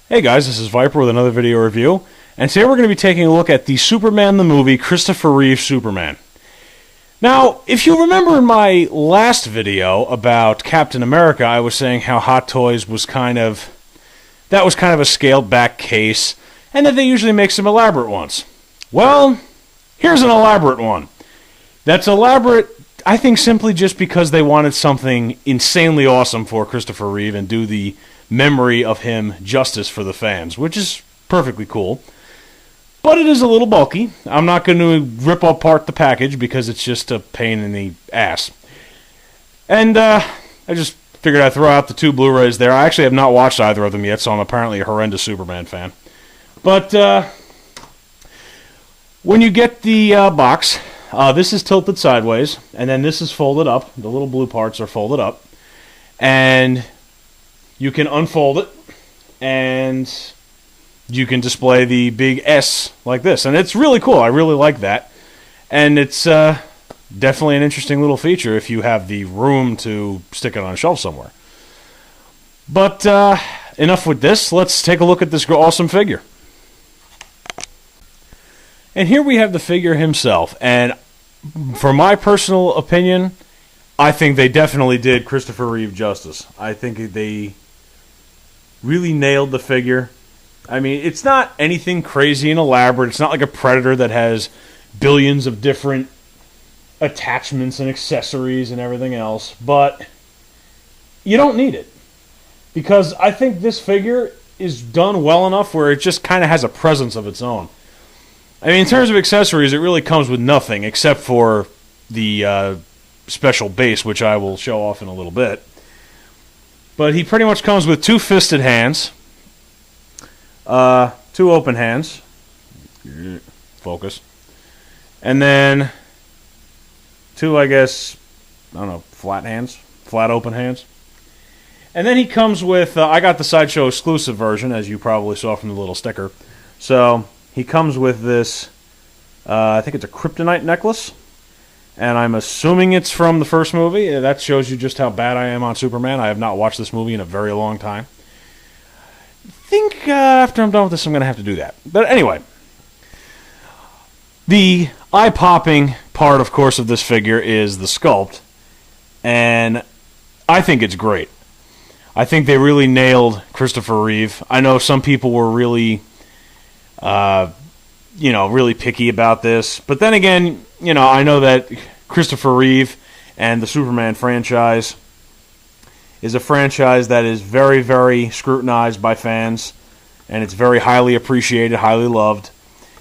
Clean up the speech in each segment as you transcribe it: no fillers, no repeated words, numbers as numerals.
Hey guys, this is Viper with another video review, and today we're going to be taking a look at the Superman the movie, Christopher Reeve Superman. Now, if you remember in my last video about Captain America, I was saying how Hot Toys was kind of a scaled back case, and that they usually make some elaborate ones. Well, here's an elaborate one. That's elaborate, I think, simply just because they wanted something insanely awesome for Christopher Reeve and do the memory of him justice for the fans, which is perfectly cool. But it is a little bulky. I'm not going to rip apart the package because it's just a pain in the ass. And I just figured I'd throw out the two Blu-rays there. I actually have not watched either of them yet, so I'm apparently a horrendous Superman fan. But when you get the box, this is tilted sideways, and then this is folded up. The little blue parts are folded up. And you can unfold it, and you can display the big S like this. And it's really cool. I really like that. And it's definitely an interesting little feature if you have the room to stick it on a shelf somewhere. But enough with this. Let's take a look at this awesome figure. And here we have the figure himself. And for my personal opinion, I think they definitely did Christopher Reeve justice. I think they really nailed the figure. I mean, it's not anything crazy and elaborate. It's not like a Predator that has billions of different attachments and accessories and everything else, but you don't need it. Because I think this figure is done well enough where it just kind of has a presence of its own. I mean, in terms of accessories, it really comes with nothing except for the special base, which I will show off in a little bit. But he pretty much comes with two fisted hands, two open hands, focus, and then two, I guess, I don't know, flat hands, flat open hands. And then he comes with, I got the Sideshow exclusive version, as you probably saw from the little sticker. So he comes with this, I think it's a kryptonite necklace. And I'm assuming it's from the first movie. That shows you just how bad I am on Superman. I have not watched this movie in a very long time. I think after I'm done with this, I'm going to have to do that. But anyway, the eye-popping part, of course, of this figure is the sculpt. And I think it's great. I think they really nailed Christopher Reeve. I know some people were really, really picky about this. But then again, I know that Christopher Reeve and the Superman franchise is a franchise that is very, very scrutinized by fans, and it's very highly appreciated, highly loved.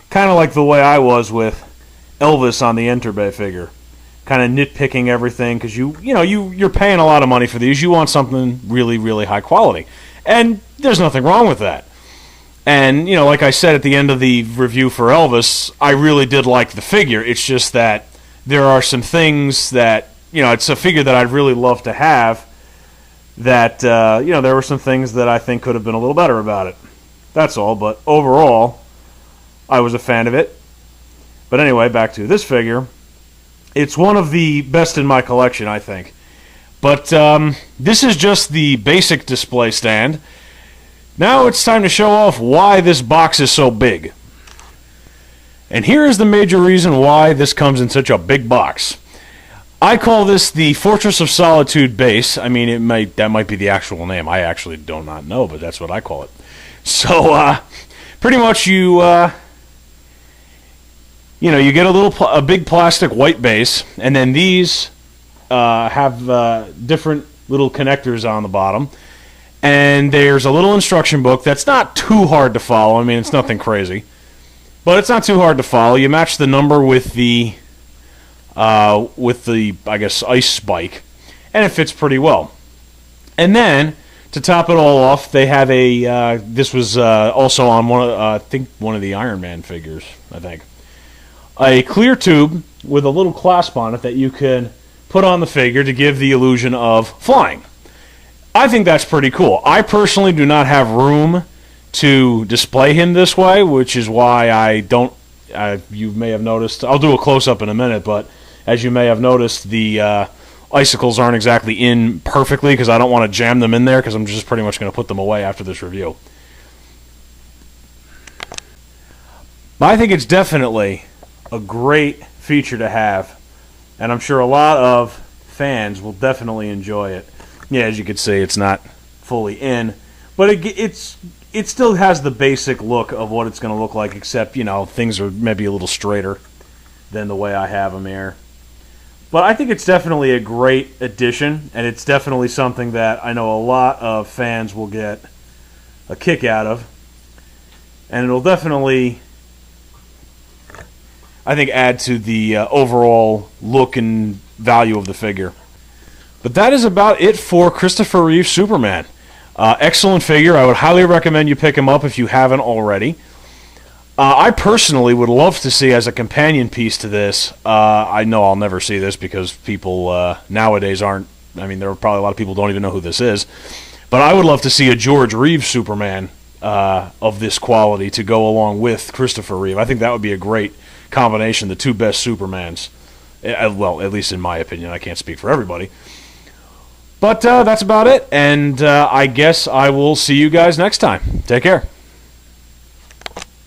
Kind of like the way I was with Elvis on the Enterbay figure. Kind of nitpicking everything because you're paying a lot of money for these. You want something really, really high quality. And there's nothing wrong with that. And, like I said at the end of the review for Elvis, I really did like the figure. It's just that there are some things that, it's a figure that I'd really love to have that, there were some things that I think could have been a little better about it. That's all. But overall, I was a fan of it. But anyway, back to this figure. It's one of the best in my collection, I think. But this is just the basic display stand. Now it's time to show off why this box is so big. And here is the major reason why this comes in such a big box. I call this the Fortress of Solitude base. I mean, that might be the actual name. I actually do not know, but that's what I call it. So, pretty much you get a big plastic white base, and then these have different little connectors on the bottom. And there's a little instruction book that's not too hard to follow. I mean, it's nothing crazy. But it's not too hard to follow. You match the number with the I guess, ice spike. And it fits pretty well. And then, to top it all off, they have a, this was also on one of the Iron Man figures, I think. A clear tube with a little clasp on it that you can put on the figure to give the illusion of flying. I think that's pretty cool. I personally do not have room to display him this way, which is why I don't, you may have noticed, I'll do a close-up in a minute, but as you may have noticed, the icicles aren't exactly in perfectly because I don't want to jam them in there because I'm just pretty much going to put them away after this review. But I think it's definitely a great feature to have, and I'm sure a lot of fans will definitely enjoy it. Yeah, as you can see, it's not fully in, but it still has the basic look of what it's going to look like, except, things are maybe a little straighter than the way I have them here. But I think it's definitely a great addition, and it's definitely something that I know a lot of fans will get a kick out of. And it'll definitely, I think, add to the overall look and value of the figure. But that is about it for Christopher Reeve Superman. Excellent figure. I would highly recommend you pick him up if you haven't already. I personally would love to see, as a companion piece to this, I know I'll never see this because people nowadays aren't, there are probably a lot of people who don't even know who this is, but I would love to see a George Reeves Superman of this quality to go along with Christopher Reeve. I think that would be a great combination, the two best Supermans. Well, at least in my opinion. I can't speak for everybody. But that's about it, and I guess I will see you guys next time. Take care.